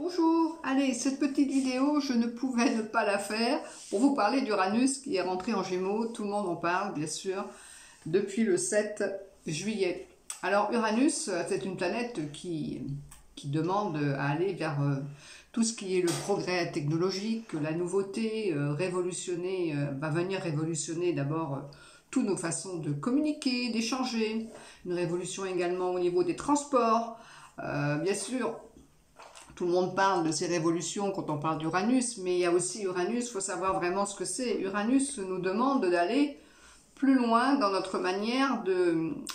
Bonjour, allez, cette petite vidéo, je ne pouvais ne pas la faire pour vous parler d'Uranus qui est rentré en Gémeaux. Tout le monde en parle, bien sûr, depuis le 7 juillet. Alors, Uranus, c'est une planète qui demande à aller vers tout ce qui est le progrès technologique, la nouveauté, révolutionner, va venir révolutionner d'abord toutes nos façons de communiquer, d'échanger, une révolution également au niveau des transports, bien sûr. Tout le monde parle de ces révolutions quand on parle d'Uranus, mais il y a aussi Uranus, il faut savoir vraiment ce que c'est. Uranus nous demande d'aller plus loin dans notre manière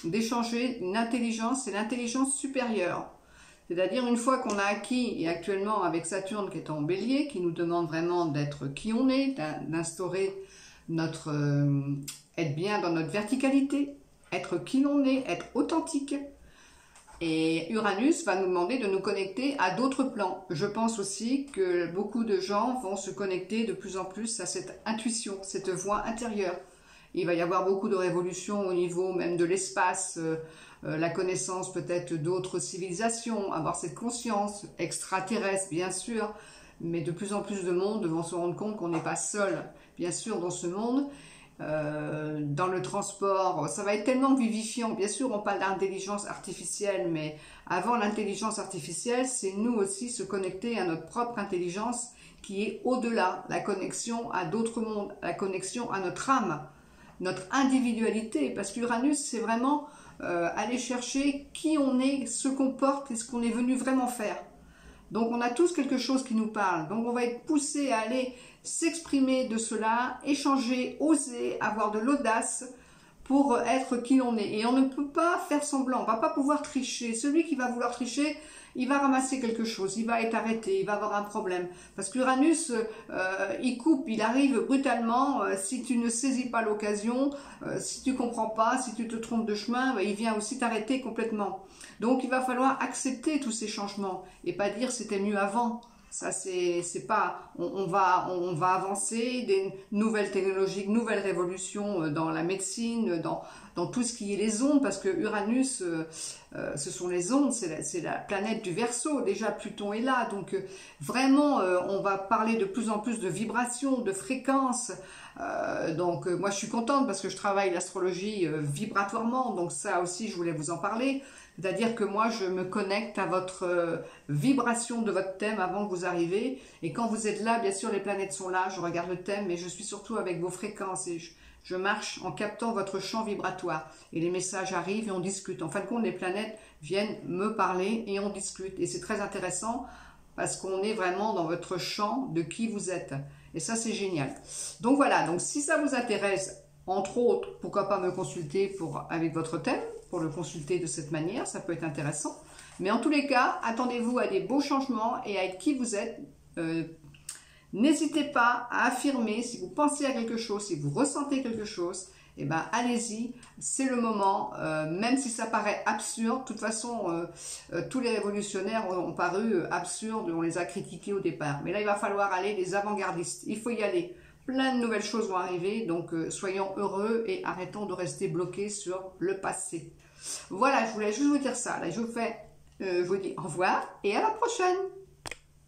d'échanger une intelligence, c'est l'intelligence supérieure. C'est-à-dire une fois qu'on a acquis, et actuellement avec Saturne qui est en Bélier, qui nous demande vraiment d'être qui on est, d'instaurer notre être bien dans notre verticalité, être qui l'on est, être authentique. Et Uranus va nous demander de nous connecter à d'autres plans. Je pense aussi que beaucoup de gens vont se connecter de plus en plus à cette intuition, cette voix intérieure. Il va y avoir beaucoup de révolutions au niveau même de l'espace, la connaissance peut-être d'autres civilisations, avoir cette conscience extraterrestre bien sûr, mais de plus en plus de monde vont se rendre compte qu'on n'est pas seul, bien sûr, dans ce monde. Dans le transport, ça va être tellement vivifiant. Bien sûr, on parle d'intelligence artificielle, mais avant l'intelligence artificielle, c'est nous aussi se connecter à notre propre intelligence qui est au-delà, la connexion à d'autres mondes, la connexion à notre âme, notre individualité, parce qu'Uranus, c'est vraiment aller chercher qui on est, ce qu'on porte et ce qu'on est venu vraiment faire. Donc on a tous quelque chose qui nous parle, donc on va être poussé à aller s'exprimer de cela, échanger, oser, avoir de l'audace pour être qui l'on est. Et on ne peut pas faire semblant, on ne va pas pouvoir tricher. Celui qui va vouloir tricher, il va ramasser quelque chose, il va être arrêté, il va avoir un problème. Parce que l'Uranus, il coupe, il arrive brutalement, si tu ne saisis pas l'occasion, si tu ne comprends pas, si tu te trompes de chemin, il vient aussi t'arrêter complètement. Donc il va falloir accepter tous ces changements et pas dire c'était mieux avant. Ça c'est pas, on va avancer, des nouvelles technologies, nouvelles révolutions dans la médecine, dans tout ce qui est les ondes, parce que Uranus, ce sont les ondes, c'est la planète du Verseau. Déjà Pluton est là, donc vraiment on va parler de plus en plus de vibrations, de fréquences. Moi je suis contente parce que je travaille l'astrologie vibratoirement, donc ça aussi je voulais vous en parler. C'est-à-dire que moi, je me connecte à votre vibration de votre thème avant que vous arrivez. Et quand vous êtes là, bien sûr, les planètes sont là, je regarde le thème, mais je suis surtout avec vos fréquences et je marche en captant votre champ vibratoire. Et les messages arrivent et on discute. En fin de compte, les planètes viennent me parler et on discute. Et c'est très intéressant parce qu'on est vraiment dans votre champ de qui vous êtes. Et ça, c'est génial. Donc voilà, donc si ça vous intéresse, entre autres, pourquoi pas me consulter avec votre thème, pour le consulter de cette manière, ça peut être intéressant. Mais en tous les cas, attendez-vous à des beaux changements et à être qui vous êtes. N'hésitez pas à affirmer si vous pensez à quelque chose, si vous ressentez quelque chose, eh ben allez-y, c'est le moment, même si ça paraît absurde. De toute façon, tous les révolutionnaires ont paru absurdes, on les a critiqués au départ. Mais là, il va falloir aller les avant-gardistes, il faut y aller. Plein de nouvelles choses vont arriver, donc soyons heureux et arrêtons de rester bloqués sur le passé. Voilà, je voulais juste vous dire ça. Là, je vous dis au revoir et à la prochaine.